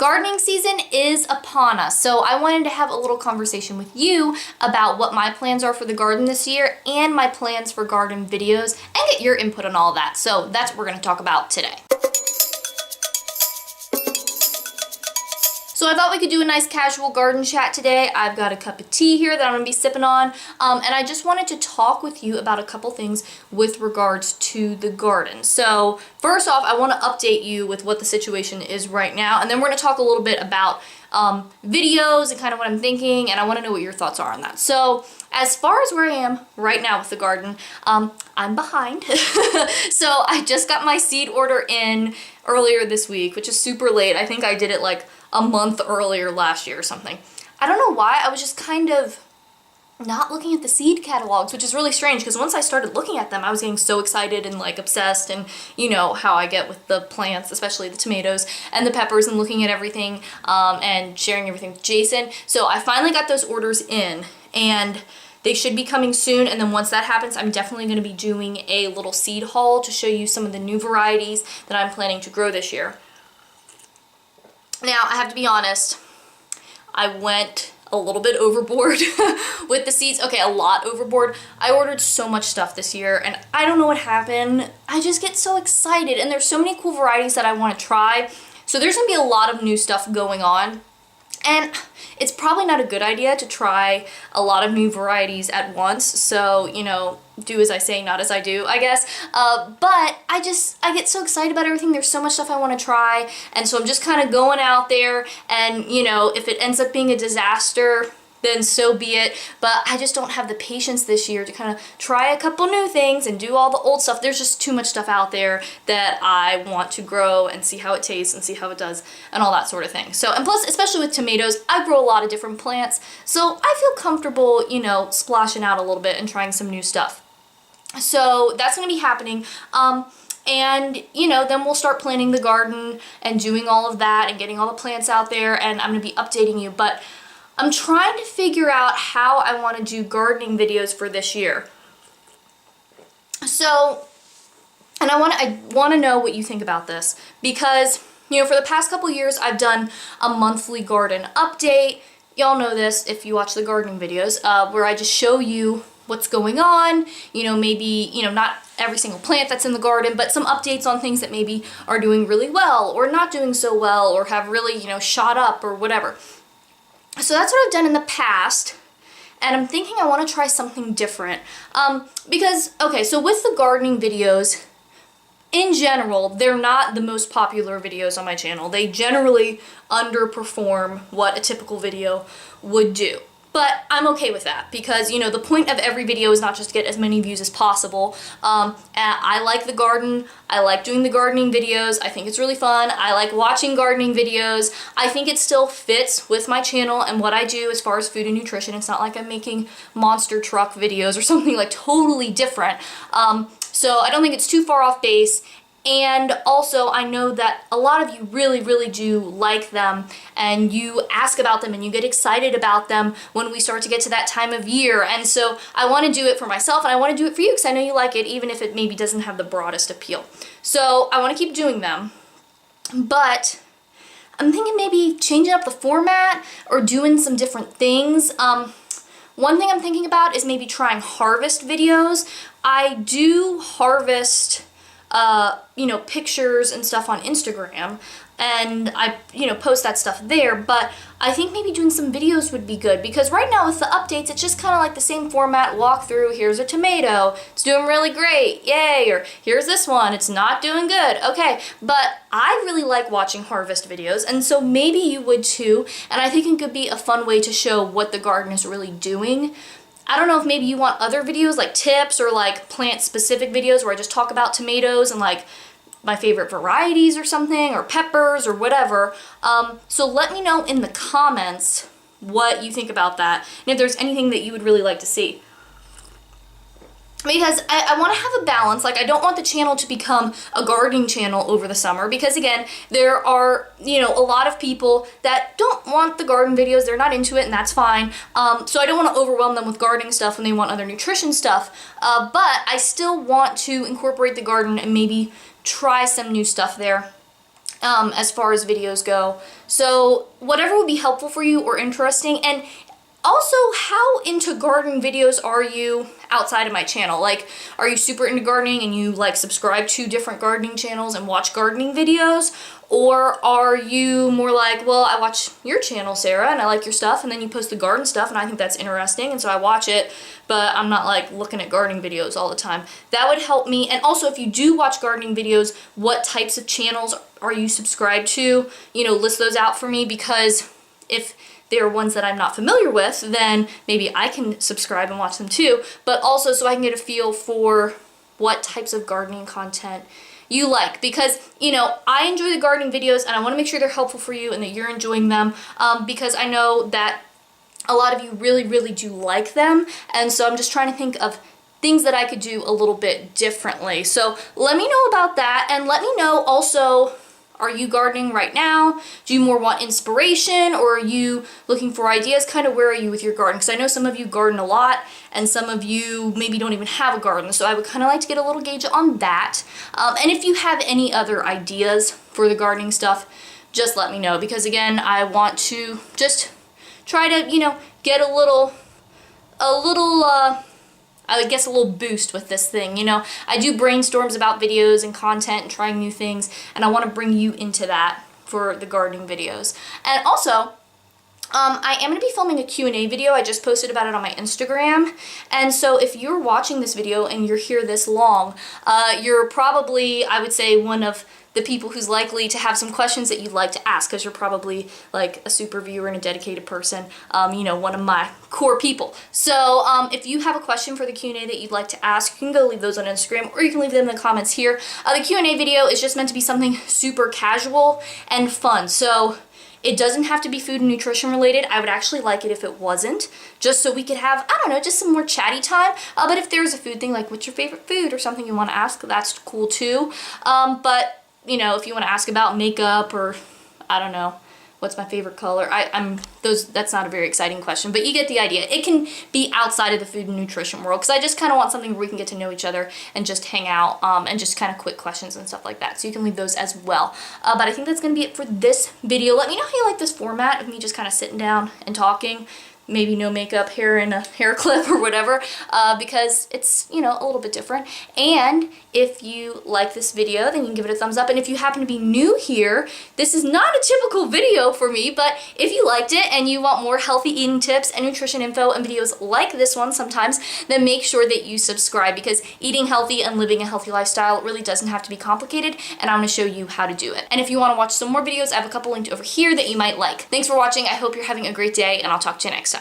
Gardening season is upon us, so I wanted to have a little conversation with you about what my plans are for the garden this year and my plans for garden videos and get your input on all that. So that's what we're going to talk about today. So I thought we could do a nice casual garden chat today. I've got a cup of tea here that I'm going to be sipping on, and I just wanted to talk with you about a couple things with regards to the garden. So first off, I want to update you with what the situation is right now, and then we're going to talk a little bit about videos and kind of what I'm thinking, and I want to know what your thoughts are on that. So as far as where I am right now with the garden, I'm behind. So I just got my seed order in earlier this week, which is super late. I think I did it like a month earlier last year or something. I don't know why, I was just kind of not looking at the seed catalogs, which is really strange because once I started looking at them, I was getting so excited and like obsessed, and you know how I get with the plants, especially the tomatoes and the peppers, and looking at everything and sharing everything with Jason. So I finally got those orders in, and they should be coming soon, and then once that happens, I'm definitely going to be doing a little seed haul to show you some of the new varieties that I'm planning to grow this year. Now, I have to be honest, I went a little bit overboard with the seeds. Okay, a lot overboard. I ordered so much stuff this year, and I don't know what happened. I just get so excited, and there's so many cool varieties that I want to try. So there's going to be a lot of new stuff going on. And it's probably not a good idea to try a lot of new varieties at once. So, you know, do as I say, not as I do, I guess. But I get so excited about everything. There's so much stuff I want to try. And so I'm just kind of going out there, and, you know, if it ends up being a disaster, then so be it. But I just don't have the patience this year to kind of try a couple new things and do all the old stuff. There's just too much stuff out there that I want to grow and see how it tastes and see how it does and all that sort of thing. So, and plus, especially with tomatoes, I grow a lot of different plants, so I feel comfortable, you know, splashing out a little bit and trying some new stuff. So that's going to be happening. And, you know, then we'll start planting the garden and doing all of that and getting all the plants out there, and I'm going to be updating you. But I'm trying to figure out how I want to do gardening videos for this year. So, and I want to know what you think about this, because, you know, for the past couple years I've done a monthly garden update. Y'all know this if you watch the gardening videos, where I just show you what's going on, you know, maybe, you know, not every single plant that's in the garden, but some updates on things that maybe are doing really well or not doing so well or have really, you know, shot up or whatever. So that's what I've done in the past, and I'm thinking I want to try something different. Because, okay, so with the gardening videos, in general, they're not the most popular videos on my channel. They generally underperform what a typical video would do. But I'm okay with that because, you know, the point of every video is not just to get as many views as possible. And I like the garden. I like doing the gardening videos. I think it's really fun. I like watching gardening videos. I think it still fits with my channel and what I do as far as food and nutrition. It's not like I'm making monster truck videos or something like totally different. So I don't think it's too far off base. And also, I know that a lot of you really, really do like them, and you ask about them and you get excited about them when we start to get to that time of year. And so I want to do it for myself, and I want to do it for you because I know you like it, even if it maybe doesn't have the broadest appeal. So I want to keep doing them, but I'm thinking maybe changing up the format or doing some different things. One thing I'm thinking about is maybe trying harvest videos. I do harvest you know, pictures and stuff on Instagram, and I, you know, post that stuff there, but I think maybe doing some videos would be good, because right now with the updates, it's just kind of like the same format, walk through, here's a tomato, it's doing really great, yay, or here's this one, it's not doing good, okay, but I really like watching harvest videos, and so maybe you would too, and I think it could be a fun way to show what the garden is really doing. I don't know if maybe you want other videos like tips or like plant-specific videos where I just talk about tomatoes and like my favorite varieties or something, or peppers or whatever. So let me know in the comments what you think about that and if there's anything that you would really like to see. Because I want to have a balance. Like, I don't want the channel to become a gardening channel over the summer, because again, there are, you know, a lot of people that don't want the garden videos, they're not into it, and that's fine. So I don't want to overwhelm them with gardening stuff when they want other nutrition stuff, but I still want to incorporate the garden and maybe try some new stuff there. as far as videos go. So whatever would be helpful for you or interesting. And also, how into garden videos are you outside of my channel? Like, are you super into gardening and you like subscribe to different gardening channels and watch gardening videos? Or are you more like, well, I watch your channel, Sarah, and I like your stuff, and then you post the garden stuff and I think that's interesting, and so I watch it, but I'm not like looking at gardening videos all the time. That would help me. And also, if you do watch gardening videos, what types of channels are you subscribed to? You know, list those out for me, because if they're ones that I'm not familiar with, then maybe I can subscribe and watch them too, but also so I can get a feel for what types of gardening content you like, because, you know, I enjoy the gardening videos and I want to make sure they're helpful for you and that you're enjoying them, because I know that a lot of you really, really do like them, and so I'm just trying to think of things that I could do a little bit differently. So let me know about that, and let me know also, are you gardening right now? Do you more want inspiration, or are you looking for ideas? Kind of where are you with your garden? Because I know some of you garden a lot and some of you maybe don't even have a garden. So I would kind of like to get a little gauge on that. And if you have any other ideas for the gardening stuff, just let me know, because again, I want to just try to, you know, get a little I guess a little boost with this thing. You know, I do brainstorms about videos and content and trying new things, and I want to bring you into that for the gardening videos. And also, I am going to be filming a Q&A video. I just posted about it on my Instagram, and so if you're watching this video and you're here this long, you're probably, I would say, one of the people who's likely to have some questions that you'd like to ask, because you're probably like a super viewer and a dedicated person, you know, one of my core people. So if you have a question for the Q&A that you'd like to ask, you can go leave those on Instagram, or you can leave them in the comments here. The Q&A video is just meant to be something super casual and fun, so it doesn't have to be food and nutrition related. I would actually like it if it wasn't, just so we could have, I don't know, just some more chatty time. But if there's a food thing, like what's your favorite food or something you want to ask, that's cool too. But you know, if you want to ask about makeup, or I don't know, what's my favorite color? That's not a very exciting question, but you get the idea. It can be outside of the food and nutrition world, because I just kind of want something where we can get to know each other and just hang out, and just kind of quick questions and stuff like that. So you can leave those as well. But I think that's going to be it for this video. Let me know how you like this format of me just kind of sitting down and talking. Maybe no makeup, hair in a hair clip or whatever, because it's, you know, a little bit different. And if you like this video, then you can give it a thumbs up. And if you happen to be new here, this is not a typical video for me, but if you liked it and you want more healthy eating tips and nutrition info and videos like this one sometimes, then make sure that you subscribe, because eating healthy and living a healthy lifestyle really doesn't have to be complicated, and I'm going to show you how to do it. And if you want to watch some more videos, I have a couple linked over here that you might like. Thanks for watching. I hope you're having a great day, and I'll talk to you next time.